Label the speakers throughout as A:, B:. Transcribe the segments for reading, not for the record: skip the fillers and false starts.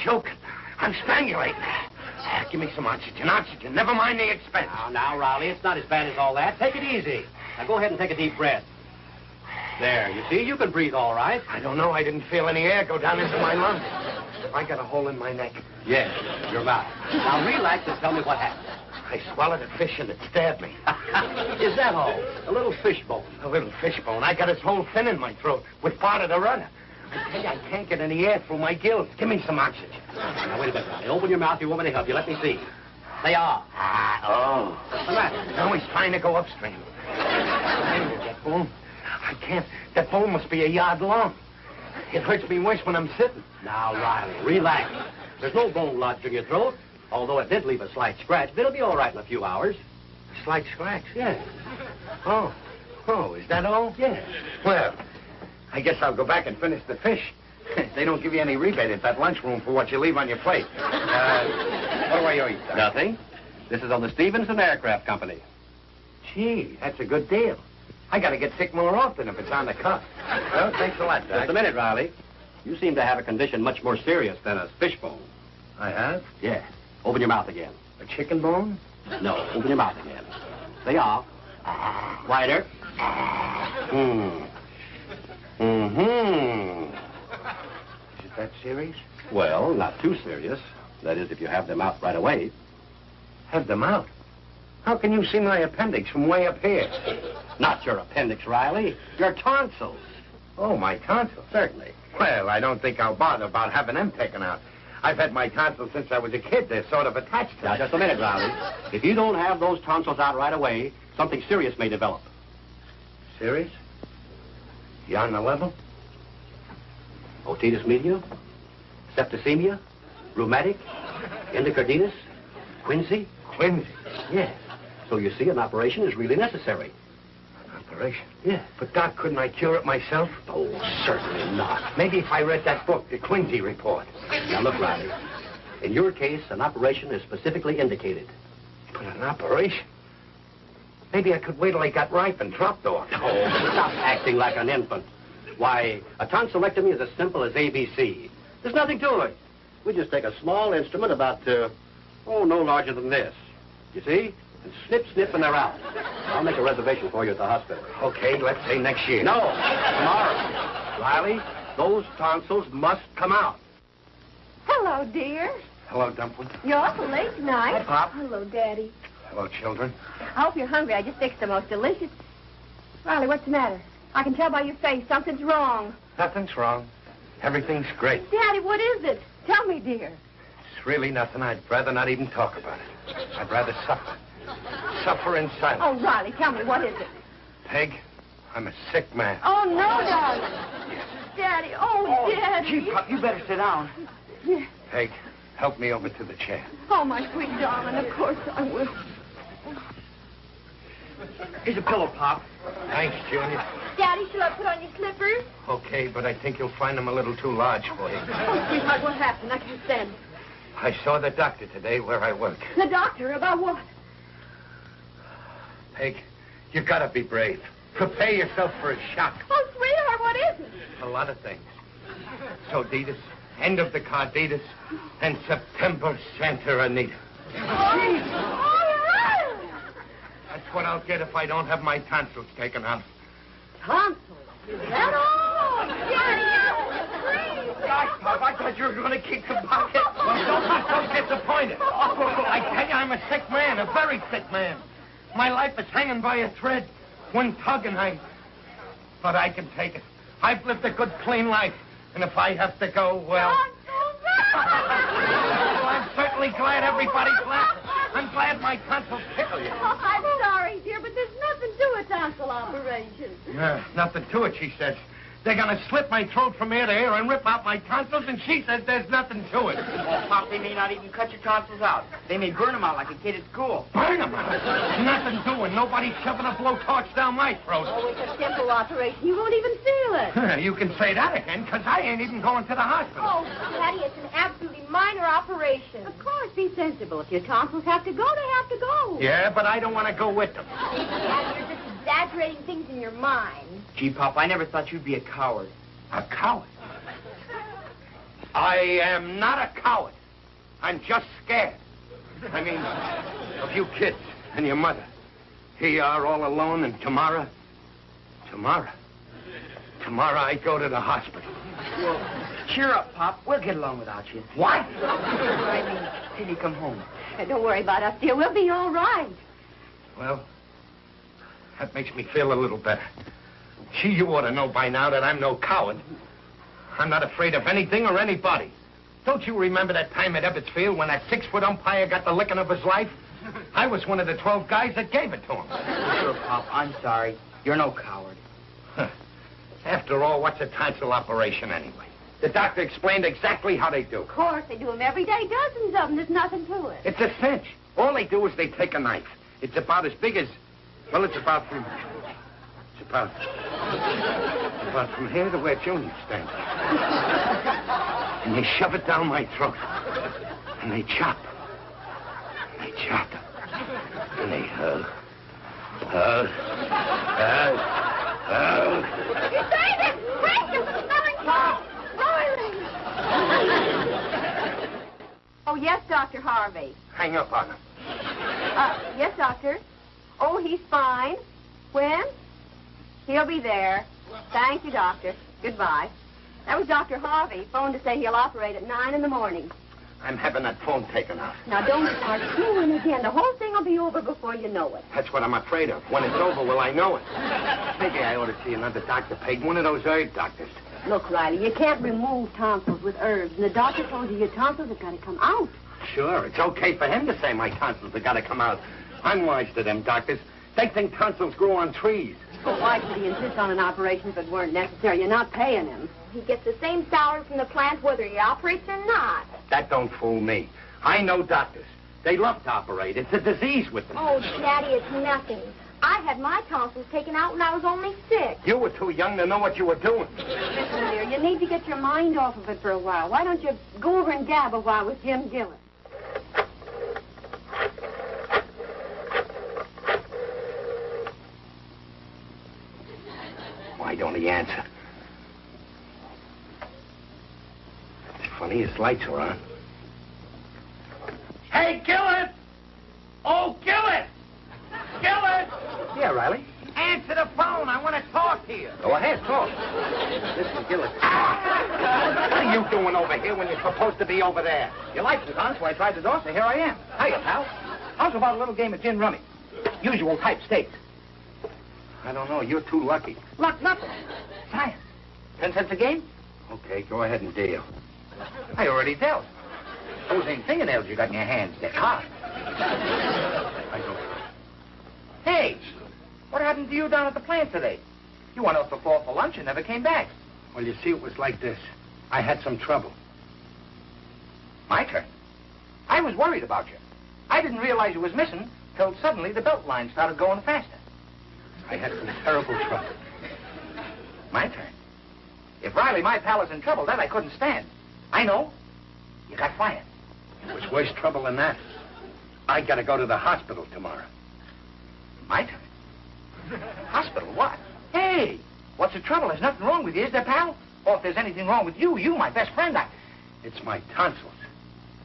A: choking. I'm strangulating. Give me some oxygen. Oxygen. Never mind the expense.
B: Now, Riley, it's not as bad as all that. Take it easy. Now, go ahead and take a deep breath. There, you see, you can breathe all right.
A: I don't know. I didn't feel any air go down into my lungs. I got a hole in my neck.
B: Yes, your mouth. Now, relax and tell me what happened.
A: I swallowed a fish and it stabbed me.
B: Is that all? A little fishbone.
A: A little fishbone. I got his whole fin in my throat with part of the rudder. I tell you, I can't get any air through my gills. Give me some oxygen.
B: Now, wait a minute, Riley. Open your mouth. You want me to help you. Let me see. Say ah. What's the matter?
A: Now he's trying to go upstream. That bone. I can't. That bone must be a yard long. It hurts me worse when I'm sitting.
B: Now, Riley, relax. There's no bone lodged in your throat. Although it did leave a slight scratch, but it'll be all right in a few hours.
A: A slight scratch?
B: Yes.
A: Oh, is that all?
B: Yes.
A: Well, I guess I'll go back and finish the fish. They don't give you any rebate at that lunchroom for what you leave on your plate. What do I owe you, sir?
B: Nothing. This is on the Stevenson Aircraft Company.
A: Gee, that's a good deal. I got to get sick more often if it's on the cuff. Well, thanks a lot, Doc.
B: Just a minute, Riley. You seem to have a condition much more serious than a fishbone.
A: I have?
B: Yeah. Open your mouth again.
A: A chicken bone?
B: No, open your mouth again. Say off. Wider.
A: Is it that serious?
B: Well, not too serious. That is, if you have them out right away.
A: Have them out? How can you see my appendix from way up here?
B: Not your appendix, Riley. Your tonsils.
A: Oh, my tonsils?
B: Certainly.
A: Well, I don't think I'll bother about having them taken out. I've had my tonsils since I was a kid. They're sort of attached to me.
B: Now, just a minute, Riley. If you don't have those tonsils out right away, something serious may develop.
A: Serious? You on the level?
B: Otitis media, septicemia, rheumatic, endocarditis, quinsy.
A: Quinsy?
B: Yes. So you see, an operation is really necessary.
A: An operation?
B: Yeah.
A: But, Doc, couldn't I cure it myself?
B: Oh, certainly not.
A: Maybe if I read that book, the Quinsy Report.
B: Now, look, Riley. In your case, an operation is specifically indicated.
A: But an operation? Maybe I could wait till I got ripe and dropped off.
B: Oh, stop acting like an infant. Why, a tonsillectomy is as simple as ABC. There's nothing to it. We just take a small instrument about, no larger than this. You see? And snip, snip, and they're out. I'll make a reservation for you at the hospital.
A: Okay, let's say next year.
B: No, tomorrow. Riley, those tonsils must come out.
C: Hello, dear.
A: Hello, Dumpling.
C: You're awful late tonight.
A: Hi, Pop.
C: Hello, Daddy.
A: Hello, children.
C: I hope you're hungry. I just fixed the most delicious... Riley, what's the matter? I can tell by your face something's wrong.
A: Nothing's wrong. Everything's great.
C: Daddy, what is it? Tell me, dear.
A: It's really nothing. I'd rather not even talk about it. I'd rather suffer. Suffer in silence.
C: Oh, Riley, tell me, what is it?
A: Peg, I'm a sick man.
C: Oh, no, darling. Daddy, Daddy.
D: Gee, Pop, you better sit down.
C: Yeah.
A: Peg, help me over to the chair.
C: Oh, my sweet darling, of course I will.
D: Here's a pillow, Pop.
A: Thanks, Junior.
C: Daddy, shall I put on your slippers?
A: Okay, but I think you'll find them a little too large for you.
C: Oh, sweetheart, what happened? I can't stand it.
A: I saw the doctor today where I work.
C: The doctor? About what?
A: Peg, you've got to be brave. Prepare yourself for a shock.
C: Oh, sweetheart, what is it?
A: A lot of things. Soditis, end of the carditis, and September Santa Anita. That's what I'll get if I don't have my tonsils taken out.
C: Tonsils? Is that all? Daddy,
A: Gosh, Pop, I thought you were going to keep the bucket. Don't be so disappointed. I tell you, I'm a sick man, a very sick man. My life is hanging by a thread. One tug and But I can take it. I've lived a good, clean life. And if I have to go, well... I'm certainly glad everybody's laughing. I'm glad my tonsils tickle you.
C: Oh, I'm sorry, dear, but there's nothing to a tonsil operation.
A: Nothing to it, she says. They're going to slit my throat from ear to ear and rip out my tonsils, and she says there's nothing to it.
D: Well, Pop, they may not even cut your tonsils out. They may burn them out like a kid at school.
A: Burn them out? Nothing doing. Nobody's shoving a blowtorch down my throat.
C: Oh, it's a simple operation. You won't even feel it.
A: You can say that again, because I ain't even going to the hospital.
C: Oh, Daddy, it's an absolutely minor operation. Of course, be sensible. If your tonsils have to go, they have to go.
A: Yeah, but I don't want to go with them.
C: Daddy, you're just exaggerating things in your mind.
D: Gee, Pop, I never thought you'd be a coward.
A: A coward? I am not a coward. I'm just scared. I mean, of you kids and your mother. Here you are all alone, and tomorrow I go to the hospital.
D: Well, cheer up, Pop. We'll get along without you.
A: What?
D: I mean, till you come home.
C: Don't worry about us, dear. We'll be all right.
A: Well, that makes me feel a little better. Gee, you ought to know by now that I'm no coward. I'm not afraid of anything or anybody. Don't you remember that time at Ebbets Field when that 6-foot umpire got the licking of his life? I was one of the 12 guys that gave it to him.
D: Sure, Pop. I'm sorry. You're no coward.
A: After all, what's a tonsil operation anyway? The doctor explained exactly how they do.
C: Of course, they do them every day, dozens of them. There's nothing to it.
A: It's a cinch. All they do is they take a knife. It's about as big as... Well, it's about from here to where Junior stands. And they shove it down my throat. And they chop. And they chop. And they hug.
C: David! Precious! Riley! Oh, yes, Dr. Harvey.
A: Hang up on him.
C: Yes, doctor. Oh, he's fine. When? He'll be there. Thank you, doctor. Goodbye. That was Dr. Harvey. Phoned to say he'll operate at 9 in the morning.
A: I'm having that phone taken out.
C: Now, don't start screwing again. The whole thing will be over before you know it.
A: That's what I'm afraid of. When it's over, will I know it? Maybe I ought to see another doctor, Peg. One of those herb doctors.
C: Look, Riley, you can't remove tonsils with herbs. And the doctor told you your tonsils have got to come out.
A: Sure, it's okay for him to say my tonsils have got to come out. I'm wise to them doctors. They think tonsils grow on trees.
C: Well, why should he insist on an operation if it weren't necessary? You're not paying him.
E: He gets the same salary from the plant whether he operates or not.
A: That don't fool me. I know doctors. They love to operate. It's a disease with them.
E: Oh, Daddy, it's nothing. I had my tonsils taken out when I was only 6.
A: You were too young to know what you were doing.
C: Listen, dear, you need to get your mind off of it for a while. Why don't you go over and gab a while with Jim Gillis?
A: Why don't he answer? It's funny, his lights are on. Hey, Gillis! Oh, Gillis! Gillis!
B: Yeah, Riley?
A: Answer the phone. I want to talk to you.
B: Go ahead, talk. This is Gillis.
A: What are you doing over here when you're supposed to be over there?
B: Your lights was on, so I tried the door, so here I am. Hiya, pal. How's about a little game of gin rummy? Usual type stakes.
A: I don't know. You're too lucky.
B: Luck nothing. Science. 10 cents a game?
A: Okay, go ahead and deal.
B: I already dealt. Those ain't fingernails you got in your hands. They're hard.
A: I go first.
B: Hey, what happened to you down at the plant today? You went out before for lunch and never came back.
A: Well, you see, it was like this. I had some trouble.
B: My turn. I was worried about you. I didn't realize you was missing till suddenly the belt line started going faster.
A: I had some terrible trouble.
B: My turn. If Riley, my pal, is in trouble, that I couldn't stand. I know. You got fired.
A: It was worse trouble than that. I got to go to the hospital tomorrow.
B: My turn. Hospital, what? Hey, what's the trouble? There's nothing wrong with you, is there, pal? Or if there's anything wrong with you, my best friend,
A: It's my tonsils.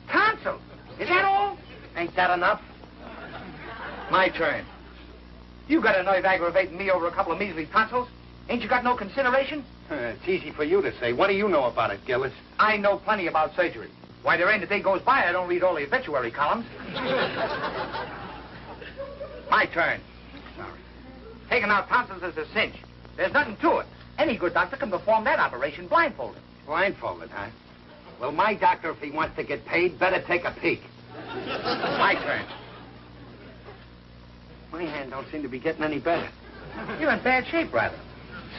B: Tonsils? Is that all?
A: Ain't that enough?
B: My turn. You got a nerve aggravating me over a couple of measly tonsils? Ain't you got no consideration?
A: It's easy for you to say. What do you know about it, Gillis?
B: I know plenty about surgery. Why, there ain't a day goes by I don't read all the obituary columns. My turn.
A: Sorry.
B: Taking out tonsils is a cinch. There's nothing to it. Any good doctor can perform that operation blindfolded.
A: Blindfolded, huh? Well, my doctor, if he wants to get paid, better take a peek.
B: My turn.
A: My hand don't seem to be getting any better.
B: You're in bad shape, rather.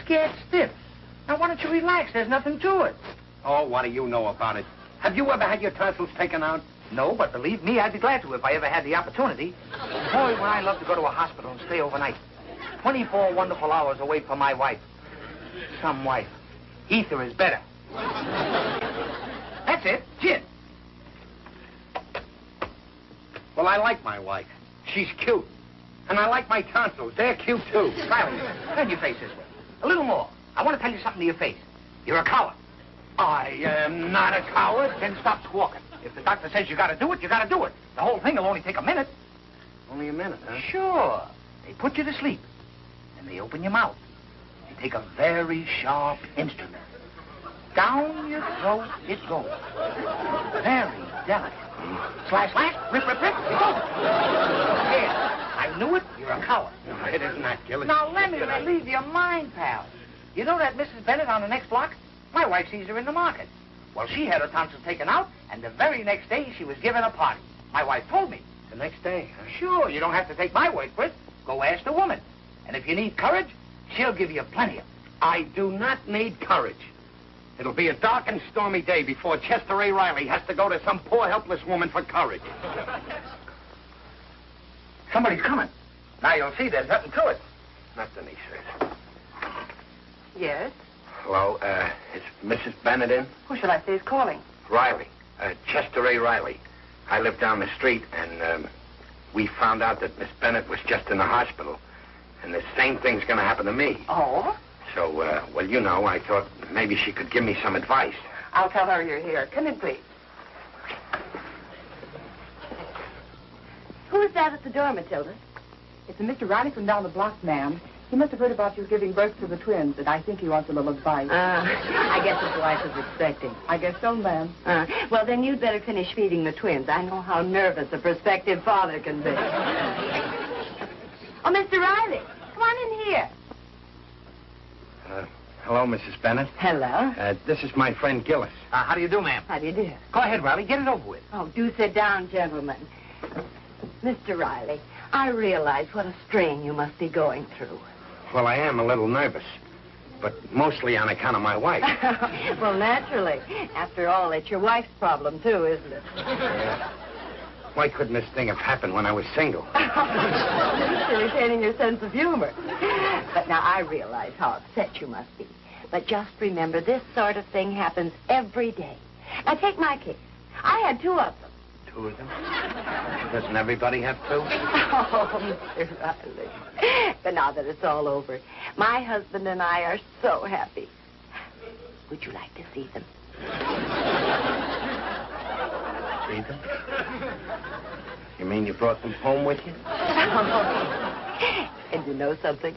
B: Scared stiff. Now, why don't you relax? There's nothing to it.
A: Oh, what do you know about it? Have you ever had your tonsils taken out?
B: No, but believe me, I'd be glad to if I ever had the opportunity. Boy, would I love to go to a hospital and stay overnight. 24 wonderful hours away from my wife. Some wife. Ether is better. That's it. Gin.
A: Well, I like my wife. She's cute. And I like my tonsils. They're cute, too.
B: Riley, turn your face this way. A little more. I want to tell you something to your face. You're a coward.
A: I am not a coward.
D: Then stop squawking. If the doctor says you gotta do it, you gotta do it. The whole thing will only take a minute.
A: Only a minute, huh?
D: Sure. They put you to sleep. And they open your mouth. They take a very sharp instrument. Down your throat it goes. Very delicate. Slash, slash, rip, rip, rip, it goes. Yeah, I knew it. You're a coward.
A: No, it isn't that, Gillis.
D: Now, let me relieve your mind, pal. You know that Mrs. Bennett on the next block? My wife sees her in the market. Well, she had her tonsils taken out, and the very next day she was given a party. My wife told me.
A: The next day, huh?
D: Sure, you don't have to take my word for it. Go ask the woman. And if you need courage, she'll give you plenty of it.
A: I do not need courage. It'll be a dark and stormy day before Chester A. Riley has to go to some poor, helpless woman for courage.
D: Somebody's coming. Now you'll see there's nothing to it.
A: Nothing, he says.
C: Yes?
A: Hello, is Mrs. Bennett in?
C: Who shall I say is calling?
A: Riley. Chester A. Riley. I live down the street, and we found out that Miss Bennett was just in the hospital. And the same thing's going to happen to me.
C: Oh?
A: So, well, you know, I thought maybe she could give me some advice.
C: I'll tell her you're here. Come in, please. Who is that at the door, Matilda?
F: It's a Mr. Riley from down the block, ma'am. He must have heard about you giving birth to the twins, and I think he wants a little advice.
C: I guess his wife is expecting.
F: I guess so, ma'am.
C: Well, then you'd better finish feeding the twins. I know how nervous a prospective father can be. Oh, Mr. Riley, come on in here.
A: Hello, Mrs. Bennett.
C: Hello.
A: This is my friend Gillis.
D: How do you do, ma'am?
C: How do you do?
D: Go ahead, Riley. Get it over with.
C: Oh, do sit down, gentlemen. Mr. Riley, I realize what a strain you must be going through.
A: Well, I am a little nervous, but mostly on account of my wife.
C: Well, naturally. After all, it's your wife's problem, too, isn't it?
A: Why couldn't this thing have happened when I was single?
C: You're retaining your sense of humor. But now I realize how upset you must be. But just remember, this sort of thing happens every day. Now, take my case. I had 2 of them.
A: 2 of them? Doesn't everybody have 2?
C: Oh, Mr. Riley. But now that it's all over, my husband and I are so happy. Would you like to see them?
A: See them? You mean you brought them home with you?
C: And you know something?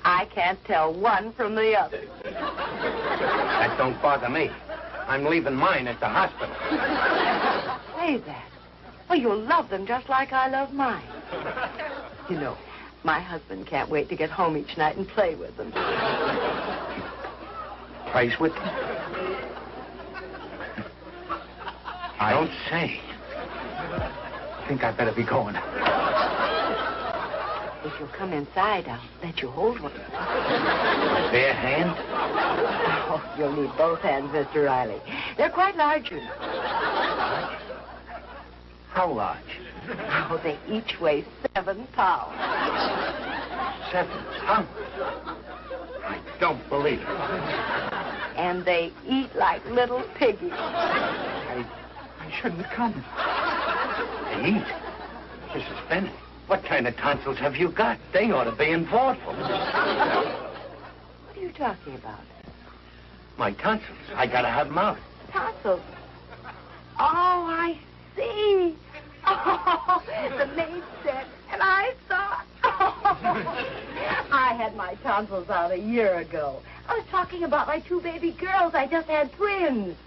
C: I can't tell one from the other.
A: That don't bother me. I'm leaving mine at the hospital.
C: Say that. Well, you'll love them just like I love mine. You know, my husband can't wait to get home each night and play with them.
A: Plays with them? I don't say.
D: I think I'd better be going.
C: If you'll come inside, I'll let you hold one.
A: Bare hand?
C: Oh, you'll need both hands, Mr. Riley. They're quite large, you know.
A: How large?
C: Oh, they each weigh 7 pounds.
A: 7 pounds? I don't believe it.
C: And they eat like little piggies.
A: I shouldn't have come. They eat? Mrs. Bennett, what kind of tonsils have you got? They ought to be in vaudeville.
C: What are you talking about?
A: My tonsils. I gotta have them out.
C: Tonsils? Oh, I see. Oh, the maid said, and I thought. Oh, I had my tonsils out a year ago. I was talking about my 2 baby girls. I just had twins.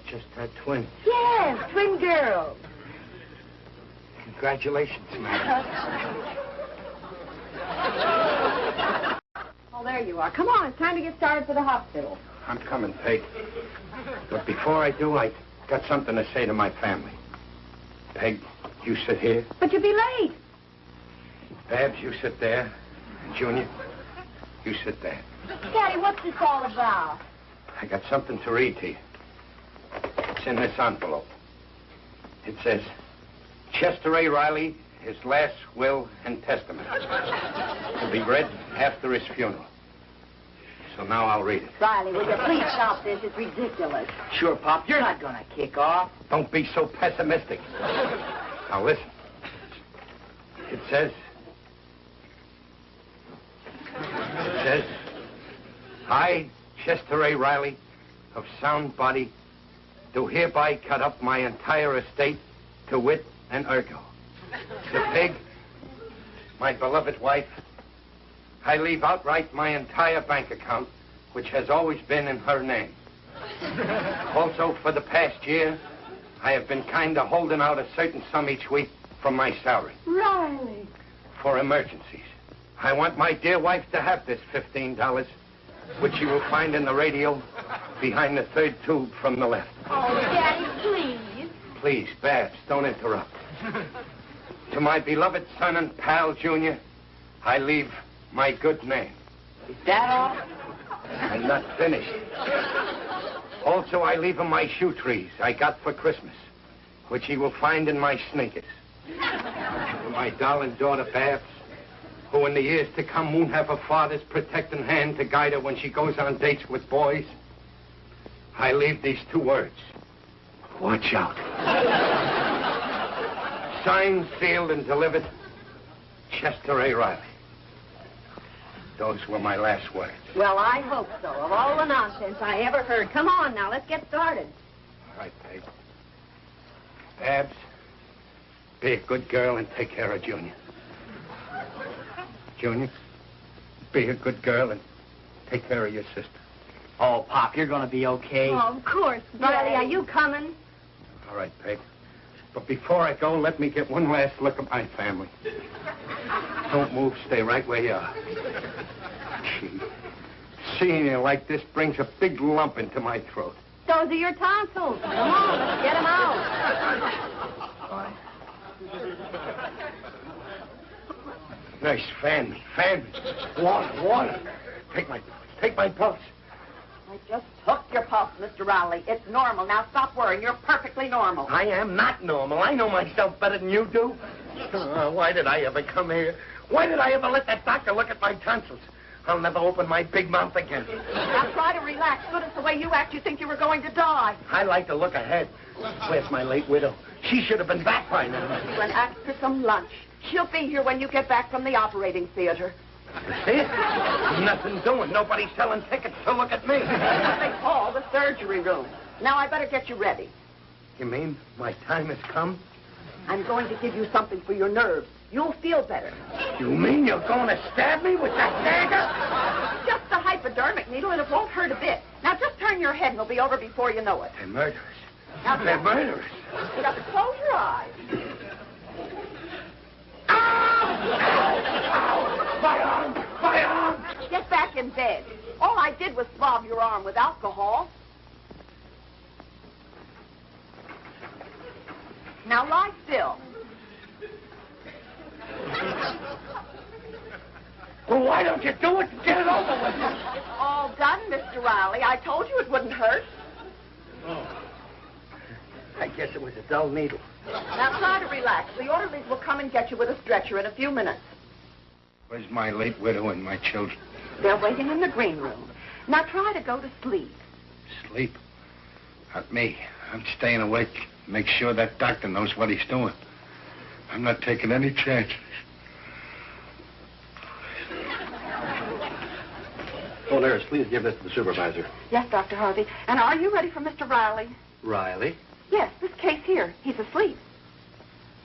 A: Just had twins.
C: Yes, twin girls.
A: Congratulations, madam.
C: Oh, there you are. Come on, it's time to get started for the hospital.
A: I'm coming, Peg. But before I do, I got something to say to my family. Peg, you sit here.
C: But you'll be late.
A: Babs, you sit there. And Junior, you sit there.
C: Daddy, what's this all about?
A: I got something to read to you. It's in this envelope. It says, Chester A. Riley, his last will and testament. To be read after his funeral. So now I'll read it.
C: Riley, will you please stop this? It's ridiculous.
D: Sure, Pop. You're not gonna kick off.
A: Don't be so pessimistic. Now listen. It says, I, Chester A. Riley, of sound body, do hereby cut up my entire estate to wit and ergo. The pig, my beloved wife, I leave outright my entire bank account, which has always been in her name. Also, for the past year, I have been kind of holding out a certain sum each week from my salary.
F: Riley.
A: For emergencies. I want my dear wife to have this $15, which you will find in the radio behind the third tube from the left.
E: Oh, Daddy, please.
A: Please, Babs, don't interrupt. To my beloved son and pal, Junior, I leave my good name.
F: Is that all?
A: I'm not finished. Also, I leave him my shoe trees I got for Christmas, which he will find in my sneakers. To my darling daughter, Babs, who in the years to come won't have a father's protecting hand to guide her when she goes on dates with boys, I leave these 2 words. Watch out. Signed, sealed, and delivered, Chester A. Riley. Those were my last words.
C: Well, I hope so. Of all the nonsense I ever heard. Come on now, let's get started.
A: All right, babe. Babs, be a good girl and take care of Junior. Junior, be a good girl and take care of your sister.
D: Oh, Pop, you're going to be okay.
C: Oh, of course. Riley, are you coming?
A: All right, babe. But before I go, let me get one last look at my family. Don't move. Stay right where you are. Gee, seeing you like this brings a big lump into my throat.
C: Those are your tonsils. Come on, let's get them out.
A: Nurse, fan me. Fan me. Water. Take my pulse.
F: I just took your pulse, Mr. Riley. It's normal. Now stop worrying. You're perfectly normal.
A: I am not normal. I know myself better than you do. Why did I ever come here? Why did I ever let that doctor look at my tonsils? I'll never open my big mouth again.
F: Now try to relax. Goodness, the way you act, you think you were going to die.
A: I like to look ahead. Where's my late widow? She should have been back by now.
F: When asked for some lunch. She'll be here when you get back from the operating theater.
A: See it? Nothing doing. Nobody's selling tickets to look at me.
F: What they call the surgery room. Now I better get you ready.
A: You mean my time has come?
F: I'm going to give you something for your nerves. You'll feel better.
A: You mean you're going to stab me with that dagger?
F: Just a hypodermic needle, and it won't hurt a bit. Now just turn your head, and it'll be over before you know it.
A: They're murderers.
F: Now,
A: They're murderers.
F: Just close your eyes.
A: Ow! My arm! My arm!
F: Get back in bed. All I did was swab your arm with alcohol. Now lie still.
A: Well, why don't you do it and get it over with?
F: It's all done, Mr. Riley. I told you it wouldn't hurt.
A: Oh. I guess it was a dull needle.
F: Now try to relax. The orderlies will come and get you with a stretcher in a few minutes.
A: Where's my late widow and my children?
F: They're waiting in the green room. Now try to go to sleep.
A: Sleep? Not me. I'm staying awake. Make sure that doctor knows what he's doing. I'm not taking any chances.
B: Oh, nurse, please give this to the supervisor.
F: Yes, Dr. Harvey. And are you ready for Mr. Riley?
B: Riley?
F: Yes, this case here. He's asleep.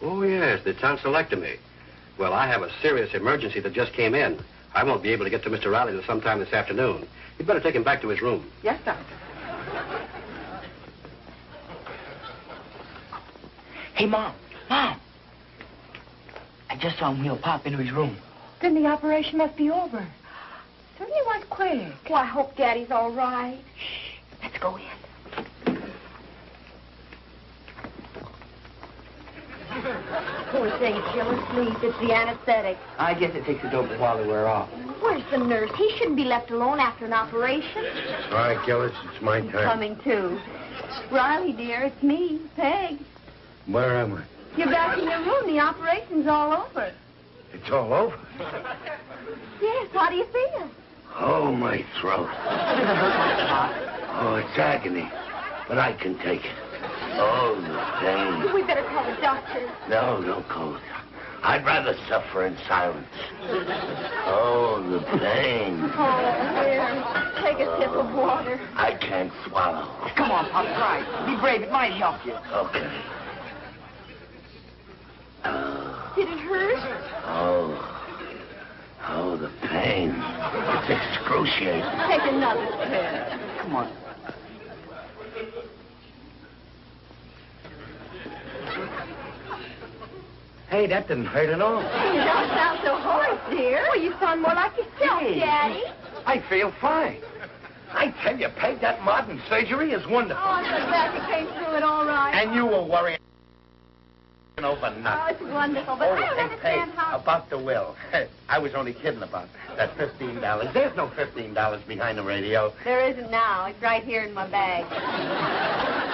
B: Oh, yes, the tonsillectomy. Well, I have a serious emergency that just came in. I won't be able to get to Mr. Riley till sometime this afternoon. You'd better take him back to his room.
F: Yes, Doctor.
D: Hey, Mom. Mom. I just saw him wheel Pop into his room.
F: Then the operation must be over. Certainly was quick.
E: Well, I hope Daddy's all right.
F: Shh. Let's go in.
C: Poor thing, she'll asleep. It's the anesthetic.
D: I guess it takes a dope a while to wear off.
E: Where's the nurse? He shouldn't be left alone after an operation.
A: All right, Gillis, it's my turn.
C: Coming, too. Riley, dear, it's me, Peg.
A: Where am I?
C: You're back in your room. The operation's all over.
A: It's all over.
C: Yes, how do you feel?
A: Oh, my throat. Oh, it's agony. But I can take it. Oh, the pain.
E: We better call the doctor.
A: No, don't call it. I'd rather suffer in silence. Oh, the pain.
C: Oh, here. Take a sip of water.
A: I can't swallow.
F: Come on, Pop, try. Be brave. It might help you.
A: Okay.
C: Did it hurt?
A: Oh, the pain. It's excruciating.
C: Take another sip.
F: Come on.
A: Hey, that didn't hurt at all.
C: You don't sound so hoarse, dear. Well, you sound more like yourself,
A: Hey.
C: Daddy.
A: I feel fine. I tell you, Peg, that modern surgery is wonderful.
C: Oh, I'm so glad you came through it all right.
A: And you were worrying over
C: Oh,
A: nothing.
C: it's wonderful, but I don't understand how...
A: About the will. I was only kidding about that $15. There's no $15 behind the radio.
C: There isn't now. It's right here in my bag.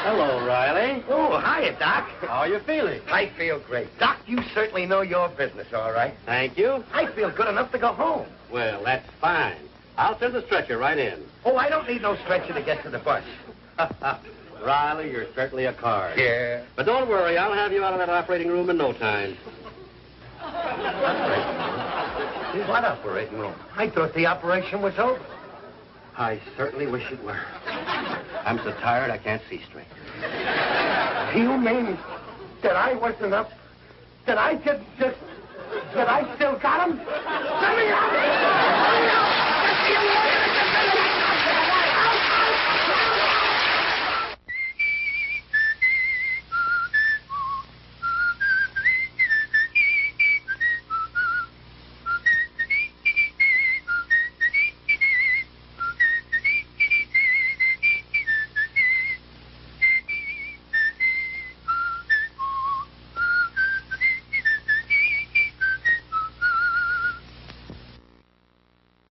B: Hello, Riley.
A: Oh, hiya, Doc.
B: How are you feeling?
A: I feel great. Doc, you certainly know your business, all right.
B: Thank you.
A: I feel good enough to go home.
B: Well, that's fine. I'll send the stretcher right in.
A: Oh, I don't need no stretcher to get to the bus.
B: Riley, you're certainly a card.
A: Yeah.
B: But don't worry, I'll have you out of that operating room in no time.
A: What operating room? I thought the operation was over.
B: I certainly wish it were. I'm so tired I can't see straight.
A: You mean that I wasn't up? That I just that I still got him? Let me out!